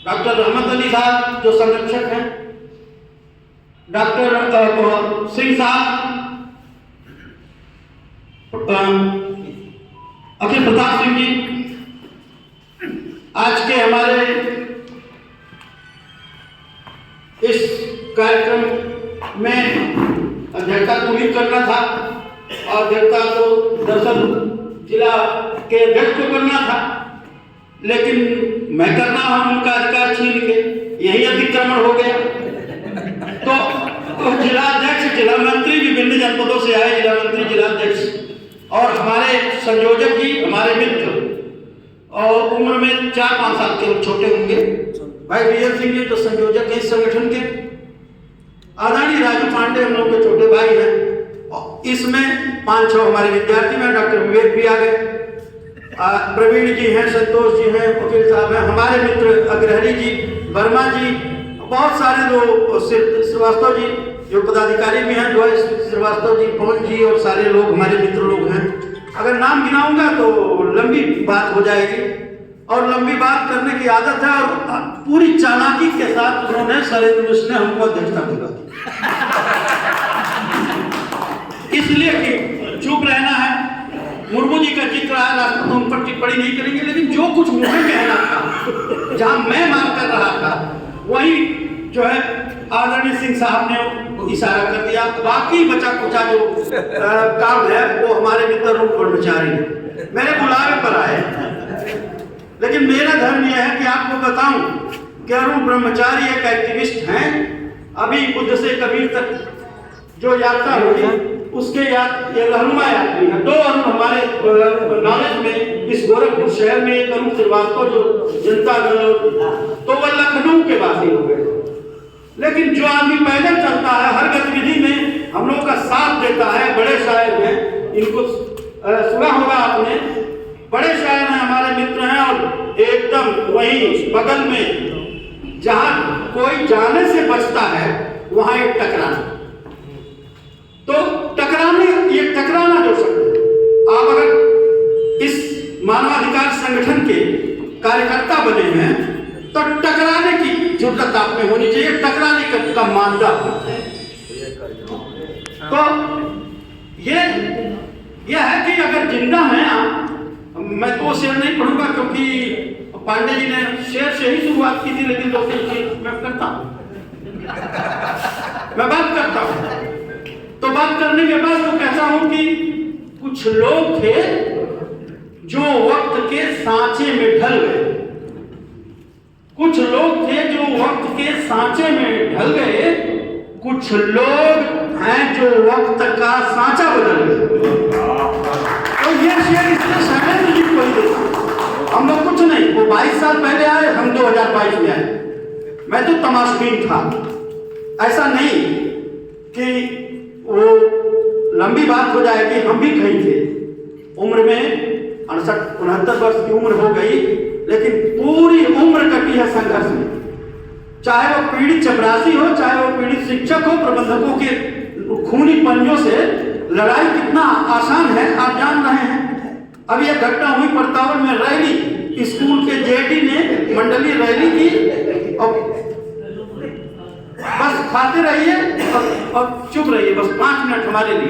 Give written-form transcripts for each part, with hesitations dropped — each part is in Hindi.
डॉक्टर रहमत अली साहब जो संरक्षक हैं, डॉक्टर सिंह साहब, अखिल प्रताप सिंह जी, आज के हमारे इस कार्यक्रम में अध्यक्षता उम्मीद करना था और अध्यक्षता तो दरअसल जिला के अध्यक्ष को करना था, लेकिन मैं करना हूं उनका अधिकार छीन के, यही अतिक्रमण हो गया। तो जिला अध्यक्ष, जिला मंत्री विभिन्न जनपदों से आए, जिला मंत्री, जिला अध्यक्ष और हमारे संयोजक जी, हमारे मित्र और उम्र में 4-5 साल के छोटे होंगे भाई वीर सिंह जी जो संयोजक है इस संगठन के, आदरणीय राजू पांडे हम लोग के छोटे भाई हैं, इसमें 5-6 हमारे विद्यार्थी में डॉक्टर विवेक भी आ गए, प्रवीण जी हैं, संतोष जी हैं, वकील साहब हैं, हमारे मित्र अग्रहरी जी, वर्मा जी, बहुत सारे लोग, श्रीवास्तव जी जो पदाधिकारी भी हैं, द्वय श्रीवास्तव जी, पवन जी और सारे लोग हमारे मित्र लोग हैं। अगर नाम गिनाऊंगा तो लंबी बात हो जाएगी और लंबी बात करने की आदत है और पूरी चालाकी के साथ उन्होंने शरद ने हमको अध्यक्षता दिला दी इसलिए कि चुप रहना है। मुर्मू जी का जिक्र आया, राष्ट्र तो उन पर टिप्पणी नहीं करेंगे, लेकिन जो कुछ मुझे कहना था, जहां मैं मांग कर रहा था, वही जो है आदरणीय सिंह साहब ने इशारा कर दिया। बाकी बचा कुचा जो काम है वो हमारे मित्र रूप कर्मचारी मेरे बुलावे पर आए, लेकिन मेरा धर्म यह है कि आपको बताऊं कि अरुण ब्रह्मचारी एक एक्टिविस्ट हैं। अभी बुद्ध से कबीर तक जो यात्रा हुई उसके ये रहनुमा यात्री हैं। 2 अरुण हमारे नॉलेज में इस गोरखपुर शहर में, एक अरुण श्रीवास्तव जो जनता तो वह लखनऊ के वासी हो गए, लेकिन जो आदमी पैदल चलता है, हर गतिविधि में हम लोगों का साथ देता है, बड़े शायर हैं, इनको सुना होगा आपने, बड़े शायर हैं, हमारे मित्र हैं और एकदम वही बगल में जहां कोई जाने से बचता है वहां एक टकराना, तो टकराने, ये टकराना जो शब्द, आप अगर इस मानवाधिकार संगठन के कार्यकर्ता बने हैं तो टकराने की जरूरत आप में होनी चाहिए, टकराने का मानदा। तो ये है कि अगर जिंदा हैं आप, मैं तो शेर नहीं पढ़ूंगा क्योंकि पांडे जी ने शेर से ही शुरुआत की थी, लेकिन 2-3 चीज मैं करता हूं, मैं बात करता हूं। तो बात करने के बाद तो कहता हूं कि कुछ लोग थे जो वक्त के सांचे में ढल गए, कुछ लोग थे जो वक्त के सांचे में ढल गए, कुछ लोग हैं जो वक्त का सांचा बदल गए। तो ये शेर इसलिए शैलेंद्र जी को ही देता, हम लोग कुछ नहीं, वो 22 साल पहले आए, हम 2022 में आए, मैं तो तमाशबीन था। ऐसा नहीं कि वो लंबी बात हो जाएगी, हम भी कहीं थे, उम्र में 68-69 वर्ष की उम्र हो गई, लेकिन पूरी उम्र कटी है संघर्ष में, चाहे वो पीड़ित चपरासी हो, चाहे वो पीड़ित शिक्षक हो, प्रबंधकों के खूनी पंजों से लड़ाई कितना आसान है आप जान रहे हैं। अब यह घटना हुई परतावल में, रैली, स्कूल के जेडी ने मंडलीय रैली की और बस खाते रहिए और चुप रहिए, बस 5 मिनट हमारे लिए।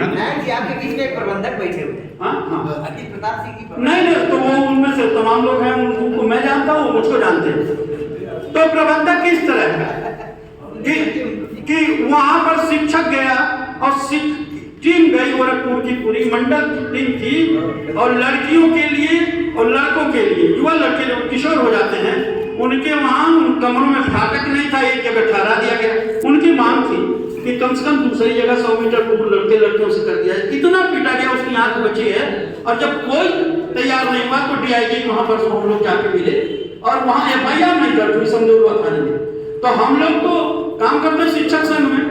आपके बीच में एक प्रबंधक बैठे हुए हैं, हाँ, अखिल प्रताप सिंह की। नहीं, तो वो उनमें से तमाम लोग हैं, उनको मैं जानता हूँ, मुझको जानते हैं। तो प्रबंधक किस तरह है कि वहां पर शिक्षक गया और टीम गई, गोरखपुर की पूरी मंडल टीम थी, और लड़कियों के लिए और लड़कों के लिए, युवा लड़के जो किशोर हो जाते हैं, उनके वहां कमरों में फाटक नहीं था, एक जगह ठहरा दिया गया। उनकी मांग थी कि कम से कम दूसरी जगह 100 मीटर दूर लड़के लड़कियों से कर दिया जाए। इतना पीटा गया, उसकी आंख बची है, और जब कोई तैयार नहीं हुआ तो डीआईजी वहां पर हम लोग जाके मिले और वहां FIR नहीं दर्ज हुई समझौता थाने में। तो हम लोग तो काम करते हैं शिक्षक संघ में,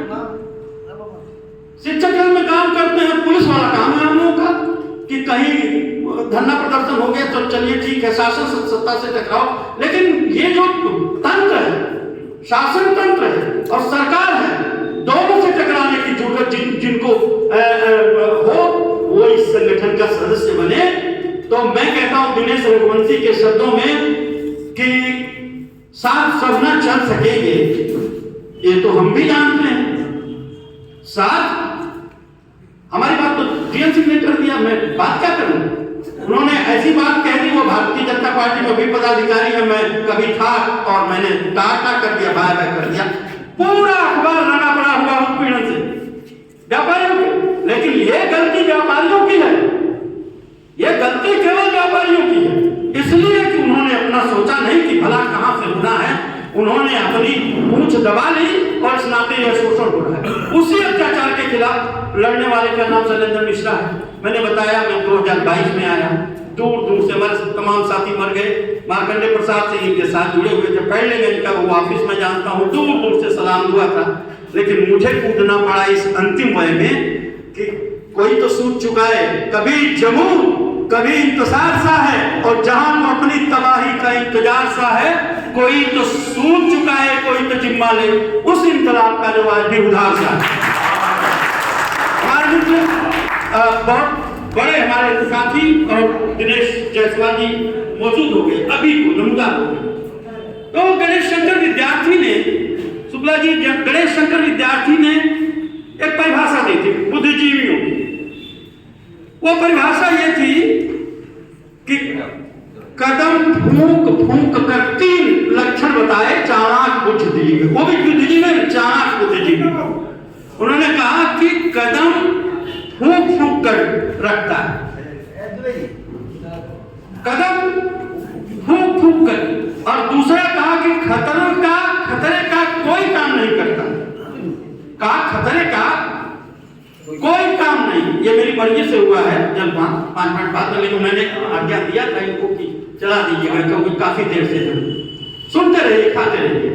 शिक्षक संघ में काम करते हैं, पुलिस वाला काम है हम लोगों का कि कहीं धरना प्रदर्शन हो गया तो चलिए ठीक है, शासन सत्ता से टकराओ, लेकिन ये जो तंत्र है, शासन तंत्र है और सरकार है, दोनों से टकराने की जरूरत जिनको हो वो इस संगठन का सदस्य बने। तो मैं कहता हूं दिनेश रघुवंशी के शब्दों में कि साथ सब ना चल सकेंगे, ये तो हम भी जानते हैं। साथ हमारी बात तो डीएम सिंह ने कर दिया, मैं बात क्या करूं? उन्होंने ऐसी बात कह दी, वो भारतीय जनता पार्टी में भी पदाधिकारी है, मैं कभी था और मैंने टाटा कर दिया, बाय बाय कर दिया। पूरा अखबार लगा पड़ा हुआ उत्पीड़न से व्यापारियों की। लेकिन ये गलती व्यापारियों की है, ये गलती केवल व्यापारियों की है, इसलिए कि उन्होंने अपना सोचा नहीं कि भला कहां से होना है। उन्होंने अपनी पूंछ दबा ली और इस नाते यह शोषण हो रहा है। उसी अत्याचार के खिलाफ लड़ने वाले का नाम शैलेंद्र मिश्रा है। मैंने बताया, मैं 2022 में आया, दूर दूर से हमारे तमाम साथी मर गए। मार्कंडे प्रसाद से इनके साथ जुड़े हुए थे, पहले मैं इनका वो ऑफिस में जानता हूँ, दूर दूर से सलाम हुआ था। लेकिन मुझे कूदना पड़ा इस अंतिम वय में कि कोई तो सूझ चुका है, कभी जमूर कभी इंतजार सा है, और जहां वो अपनी तबाही का इंतजार सा है, कोई तो सूझ चुका है, कोई तो जिम्मा ले उस इंकलाब का जो आज भी उधार सा है। हमारे मित्र बहुत बड़े हमारे साथी और दिनेश जायसवाल जी मौजूद हो गए, अभी को नमूदार हो गए। तो गणेश शंकर विद्यार्थी ने, शुक्ला जी गणेश शंकर विद्यार्थी ने एक परिभाषा दी थी बुद्धिजीवियों की। वो परिभाषा ये थी कि कदम फूंक फूंक कर 3 लक्षण बताए चाणक्य बुद्धिजीवी, वो भी बुद्धिजीवी, चाणक्य बुद्धिजीवी। उन्होंने कहा कि कदम फूंक फूंक कर रखता है, कदम फूंक फूंक कर, और दूसरा कहा कि खतरे का कोई काम नहीं करता, कहा खतरे का कोई काम नहीं। ये मेरी मर्जी से हुआ है, जलपान 5 मिनट बाद में, लेकिन मैंने आज्ञा दिया था इनको कि चला दीजिएगा, क्योंकि काफी देर से सुनते रहिए, खाते रहिए।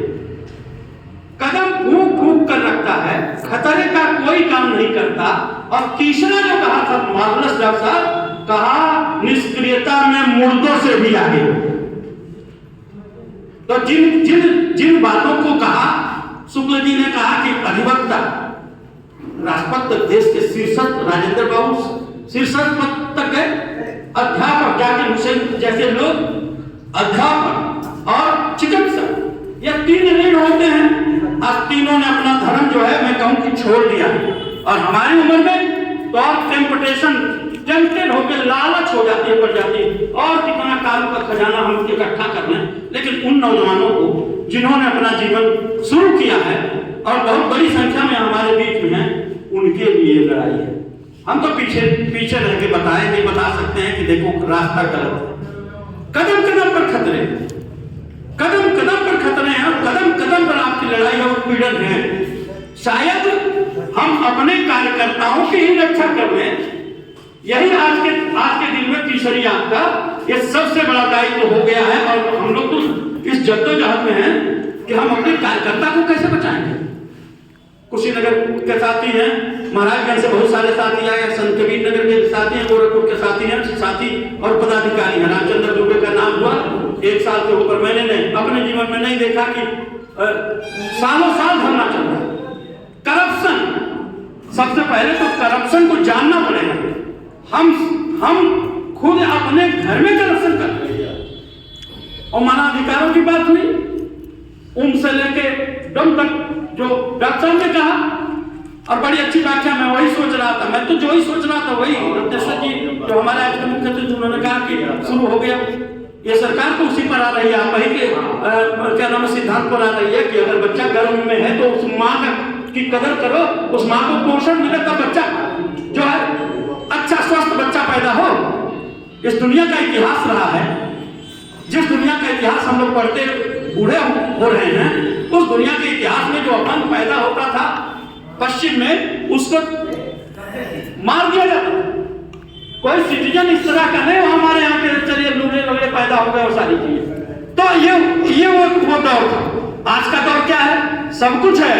कदम फूंक फूंक कर रखता है, खतरे का कोई काम नहीं करता। और तीसरा जो कहा था मार्वलस साहब, कहा निष्क्रियता में मुर्दों से भी आगे। तो जिन जिन जिन बातों को कहा, शुक्ल जी ने कहा कि अधिवक्ता, राष्ट्रपति देश के शीर्षक राजेंद्र बाबू शीर्षक पद तक गए, अध्यापक जाकिर हुसैन जैसे लोग, अध्यापक और चिकित्सक, ये 3 ऋण होते हैं। आज तीनों ने अपना धर्म जो है, मैं कहूं कि छोड़ दिया। और हमारी उम्र में तो और टेम्पटेड होकर लालच हो जाती है, बढ़ जाती है, और कितना कारों का खजाना हम इकट्ठा कर लें। लेकिन उन नौजवानों को जिन्होंने अपना जीवन शुरू किया है और बहुत बड़ी संख्या में हमारे बीच में है, उनके लिए लड़ाई है। हम तो पीछे रह के बता सकते हैं कि देखो रास्ता गलत है। कदम कदम पर खतरे, कदम कदम पर खतरे हैं, और कदम कदम पर आपकी लड़ाई और पीड़न है। शायद हम अपने कार्यकर्ताओं की ही रक्षा कर लें, यही आज के दिन में तीसरी आपका ये सबसे बड़ा दायित्व हो गया है। और हम लोग तो इस जद्दोजहद में हैं कि हम अपने कार्यकर्ता को कैसे बचाएंगे। कुशीनगर के साथी हैं, महाराजगंज से बहुत सारे साथी आए, संत कबीर नगर के साथी हैं, गोरखपुर के साथी हैं, साथी और पदाधिकारी हैं। रामचंद्र दुबे का नाम हुआ, 1 साल के ऊपर मैंने नहीं अपने जीवन में नहीं देखा कि सालों साल धरना चल रहा है। करप्शन, सबसे पहले तो करप्शन को जानना पड़ेगा। हम खुद अपने घर में करप्शन कर रहे हैं। और मानवाधिकारों की बात हुई, उनसे लेके दम तक जो डॉक्टर ने कहा, और बड़ी अच्छी व्याख्या, मैं वही सोच रहा था, मैं तो जो ही सोच रहा था वही रत्नेश्वर जी जो हमारे आज के मुख्यमंत्री, उन्होंने कहा कि शुरू हो गया। ये सरकार तो उसी पर आ रही है, आप वही के क्या नाम सिद्धांत पर आ रही है कि अगर बच्चा गर्भ में है तो उस माँ की कदर करो, उस माँ को पोषण मिले तब बच्चा जो है अच्छा स्वस्थ बच्चा पैदा हो। इस दुनिया का इतिहास रहा है, जिस दुनिया का इतिहास हम लोग पढ़ते बूढ़े हो रहे हैं, उस दुनिया के इतिहास में जो अपंग पैदा होता था पश्चिम में, उसको मार दिया जाता। कोई सिटीजन इस तरह का नहीं, हमारे यहाँ के चलिए लूले लूले पैदा हो गए और सारी चीजें। तो ये वो दौर था। आज का दौर क्या है, सब कुछ है।